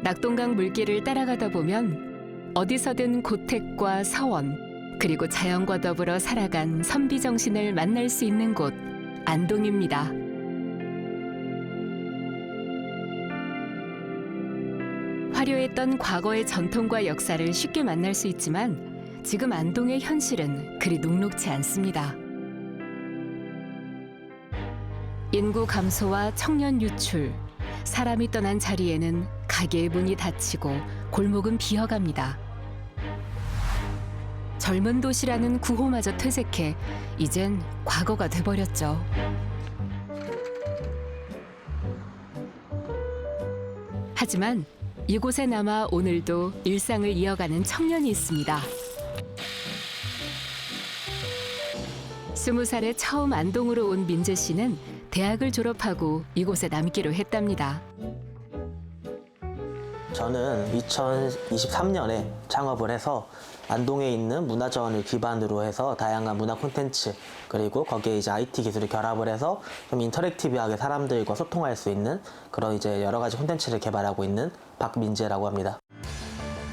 낙동강 물길을 따라가다 보면 어디서든 고택과 서원, 그리고 자연과 더불어 살아간 선비 정신을 만날 수 있는 곳, 안동입니다. 화려했던 과거의 전통과 역사를 쉽게 만날 수 있지만 지금 안동의 현실은 그리 녹록지 않습니다. 인구 감소와 청년 유출, 사람이 떠난 자리에는 가게의 문이 닫히고 골목은 비어갑니다. 젊은 도시라는 구호마저 퇴색해 이젠 과거가 돼버렸죠. 하지만 이곳에 남아 오늘도 일상을 이어가는 청년이 있습니다. 20살에 처음 안동으로 온 민재 씨는 대학을 졸업하고 이곳에 남기로 했답니다. 저는 2023년에 창업을 해서 안동에 있는 문화자원을 기반으로 해서 다양한 문화 콘텐츠 그리고 거기에 이제 IT 기술을 결합을 해서 좀 인터랙티브하게 사람들과 소통할 수 있는 그런 이제 여러 가지 콘텐츠를 개발하고 있는 박민재라고 합니다.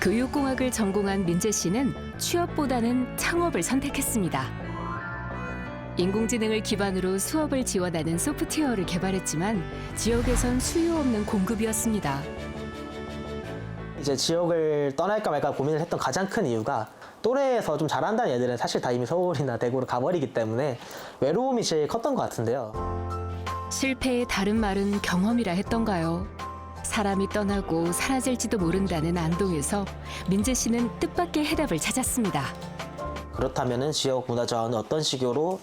교육공학을 전공한 민재 씨는 취업보다는 창업을 선택했습니다. 인공지능을 기반으로 수업을 지원하는 소프트웨어를 개발했지만 지역에선 수요 없는 공급이었습니다. 이제 지역을 떠날까 말까 고민을 했던 가장 큰 이유가 또래에서 좀 잘한다는 애들은 사실 다 이미 서울이나 대구로 가버리기 때문에 외로움이 제일 컸던 것 같은데요. 실패의 다른 말은 경험이라 했던가요? 사람이 떠나고 사라질지도 모른다는 안동에서 민재 씨는 뜻밖의 해답을 찾았습니다. 그렇다면 지역 문화자원은 어떤 식으로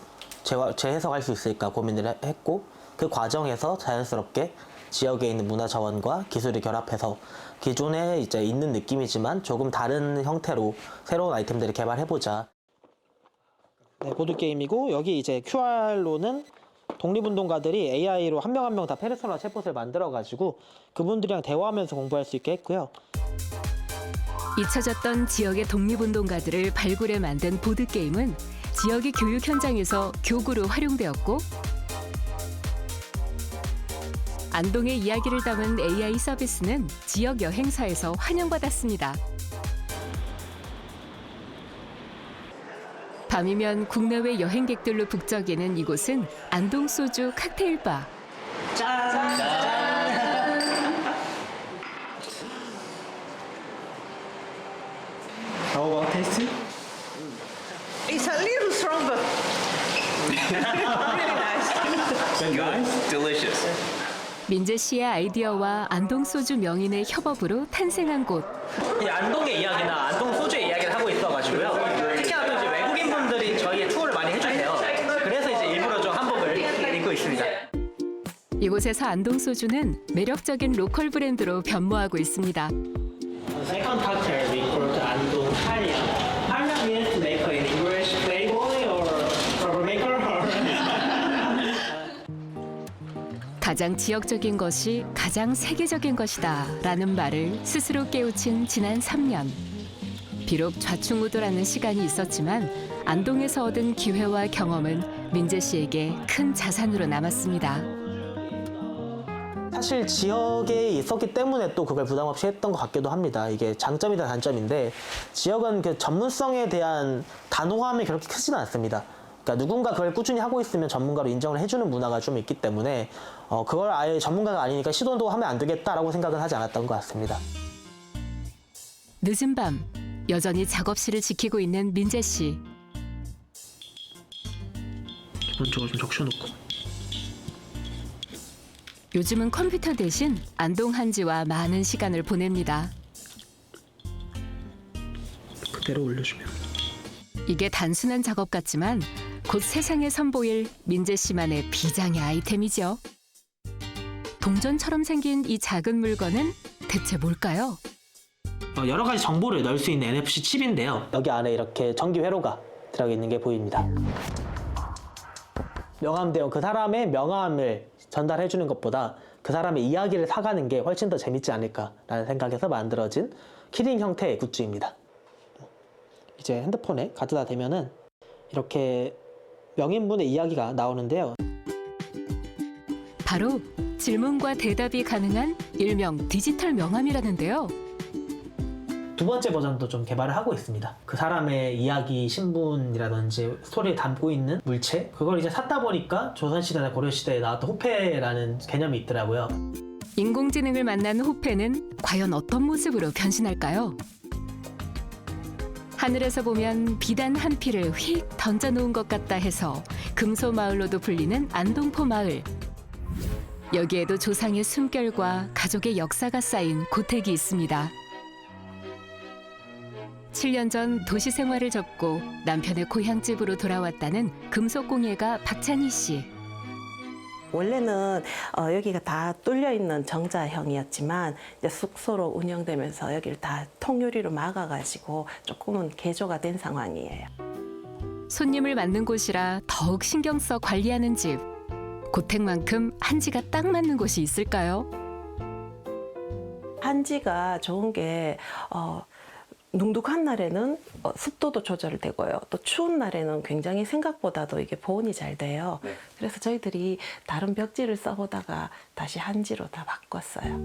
재해석할 수 있을까 고민을 했고 그 과정에서 자연스럽게 지역에 있는 문화자원과 기술을 결합해서 기존에 이제 있는 느낌이지만 조금 다른 형태로 새로운 아이템들을 개발해보자. 네, 보드게임이고 여기 이제 QR로는 독립운동가들이 AI로 한 명 한 명 다 페르소나 챗봇을 만들어가지고 그분들이랑 대화하면서 공부할 수 있게 했고요. 잊혀졌던 지역의 독립운동가들을 발굴해 만든 보드게임은 지역의 교육 현장에서 교구로 활용되었고 안동의 이야기를 담은 AI 서비스는 지역 여행사에서 환영받았습니다. 밤이면 국내외 여행객들로 북적이는 이곳은 안동 소주 칵테일바. 짠! How about tasting? It's a little strong, but really nice. Guys, Delicious. 민재 씨의 아이디어와 안동 소주 명인의 협업으로 탄생한 곳. 이 안동의 이야기나 안동 소주의 이야기를 하고 있어가지고요. 특히나 또 이제 외국인 분들이 저희의 투어를 많이 해주세요. 그래서 이제 일부러 좀 한복을 입고 있습니다. 이곳에서 안동 소주는 매력적인 로컬 브랜드로 변모하고 있습니다. Second cocktail we called 안동 한량. 한량 means to make in English playboy or troublemaker or 가장 지역적인 것이 가장 세계적인 것이다 라는 말을 스스로 깨우친 지난 3년. 비록 좌충우돌하는 시간이 있었지만 안동에서 얻은 기회와 경험은 민재 씨에게 큰 자산으로 남았습니다. 사실 지역에 있었기 때문에 또 그걸 부담 없이 했던 것 같기도 합니다. 이게 장점이다 단점인데 지역은 그 전문성에 대한 단호함이 그렇게 크지는 않습니다. 그러니까 누군가 그걸 꾸준히 하고 있으면 전문가로 인정을 해주는 문화가 좀 있기 때문에 그걸 아예 전문가가 아니니까 시도도 하면 안 되겠다라고 생각은 하지 않았던 것 같습니다. 늦은 밤 여전히 작업실을 지키고 있는 민재 씨. 기본적으로 좀 적셔놓고. 요즘은 컴퓨터 대신 안동 한지와 많은 시간을 보냅니다. 그대로 올려주면. 이게 단순한 작업 같지만 곧 세상에 선보일 민재 씨만의 비장의 아이템이죠. 동전처럼 생긴 이 작은 물건은 대체 뭘까요? 여러 가지 정보를 넣을 수 있는 NFC 칩인데요. 여기 안에 이렇게 전기 회로가 들어있는 게 보입니다. 명함대요. 그 사람의 명함을 전달해주는 것보다 그 사람의 이야기를 사가는 게 훨씬 더 재밌지 않을까라는 생각에서 만들어진 키링 형태의 굿즈입니다. 이제 핸드폰에 가져다 대면은 이렇게 명인분의 이야기가 나오는데요. 바로 질문과 대답이 가능한 일명 디지털 명함이라는데요. 두 번째 버전도 좀 개발을 하고 있습니다. 그 사람의 이야기, 신분이라든지 스토리를 담고 있는 물체, 그걸 이제 샀다 보니까 조선시대나 고려시대에 나왔던 호패라는 개념이 있더라고요. 인공지능을 만난 호패는 과연 어떤 모습으로 변신할까요? 하늘에서 보면 비단 한 피를 휙 던져놓은 것 같다 해서 금소마을로도 불리는 안동포 마을. 여기에도 조상의 숨결과 가족의 역사가 쌓인 고택이 있습니다. 7년 전 도시 생활을 접고 남편의 고향집으로 돌아왔다는 금속공예가 박찬희 씨. 원래는 여기가 다 뚫려 있는 정자형이었지만 이제 숙소로 운영되면서 여기를 다 통유리로 막아가지고 조금은 개조가 된 상황이에요. 손님을 맞는 곳이라 더욱 신경 써 관리하는 집. 고택만큼 한지가 딱 맞는 곳이 있을까요? 한지가 좋은 게 눅눅한 날에는 습도도 조절되고요. 또 추운 날에는 굉장히 생각보다도 이게 보온이 잘 돼요. 그래서 저희들이 다른 벽지를 써보다가 다시 한지로 다 바꿨어요.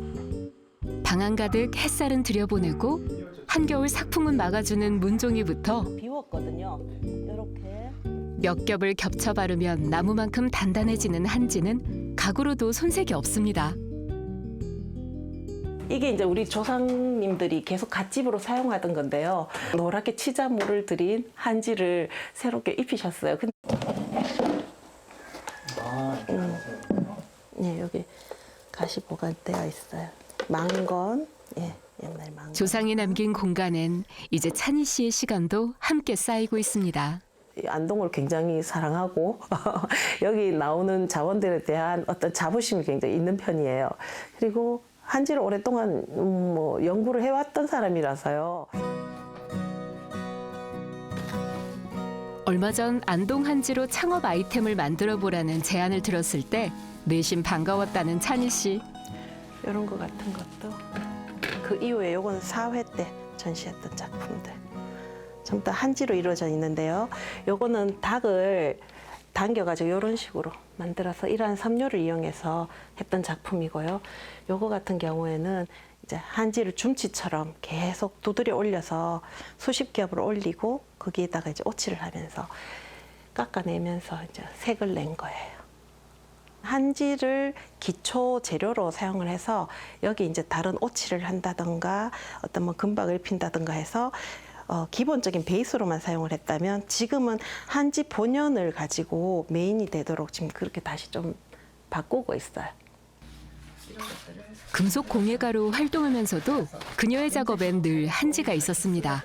방안 가득 햇살은 들여보내고 한겨울 삭풍은 막아주는 문종이부터 비웠거든요. 이렇게. 몇 겹을 겹쳐 바르면 나무만큼 단단해지는 한지는 가구로도 손색이 없습니다. 이게 이제 우리 조상님들이 계속 갓집으로 사용하던 건데요. 노랗게 치자물을 들인 한지를 새롭게 입히셨어요. 네, 여기 가시 보관되어 있어요. 망건, 예, 옛날 망건. 조상이 남긴 공간엔 이제 찬희 씨의 시간도 함께 쌓이고 있습니다. 안동을 굉장히 사랑하고 여기 나오는 자원들에 대한 어떤 자부심이 굉장히 있는 편이에요. 그리고 한지를 오랫동안 연구를 해왔던 사람이라서요. 얼마 전 안동 한지로 창업 아이템을 만들어 보라는 제안을 들었을 때 내심 반가웠다는 찬희 씨. 이런 거 같은 것도 그 이후에 요건 4회 때 전시했던 작품들 전부 다 한지로 이루어져 있는데요. 요거는 닭을 당겨가지고 이런 식으로 만들어서 이러한 섬유를 이용해서 했던 작품이고요. 요거 같은 경우에는 이제 한지를 줌치처럼 계속 두드려 올려서 수십 겹을 올리고 거기에다가 이제 오칠을 하면서 깎아내면서 이제 색을 낸 거예요. 한지를 기초 재료로 사용을 해서 여기 이제 다른 오칠을 한다던가 어떤 뭐 금박을 핀다던가 해서 기본적인 베이스로만 사용을 했다면 지금은 한지 본연을 가지고 메인이 되도록 지금 그렇게 다시 좀 바꾸고 있어요. 금속 공예가로 활동하면서도 그녀의 작업엔 늘 한지가 있었습니다.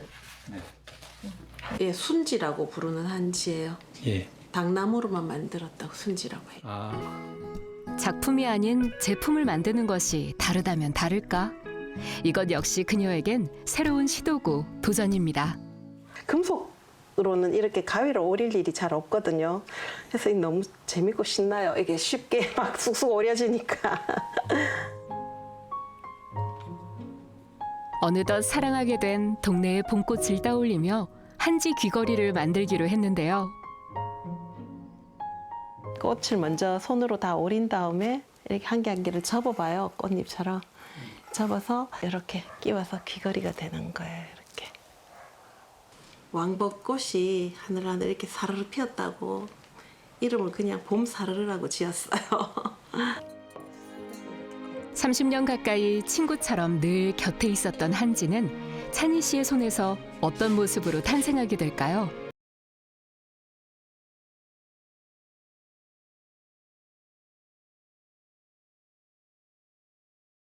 예, 순지라고 부르는 한지예요. 예. 당나무로만 만들었다고 순지라고 해요. 아. 작품이 아닌 제품을 만드는 것이 다르다면 다를까? 이것 역시 그녀에겐 새로운 시도고 도전입니다. 금속으로는 이렇게 가위로 오릴 일이 잘 없거든요. 그래서 너무 재밌고 신나요. 이게 쉽게 막 쑥쑥 오려지니까. 어느덧 사랑하게 된 동네의 봄꽃을 떠올리며 한지 귀걸이를 만들기로 했는데요. 꽃을 먼저 손으로 다 오린 다음에 이렇게 한 개 한 개를 접어봐요. 꽃잎처럼. 접어서 이렇게 끼워서 귀걸이가 되는 거예요. 이렇게. 왕벚꽃이 하늘하늘 이렇게 사르르 피었다고 이름을 그냥 봄사르르라고 지었어요. 30년 가까이 친구처럼 늘 곁에 있었던 한지는 찬희 씨의 손에서 어떤 모습으로 탄생하게 될까요?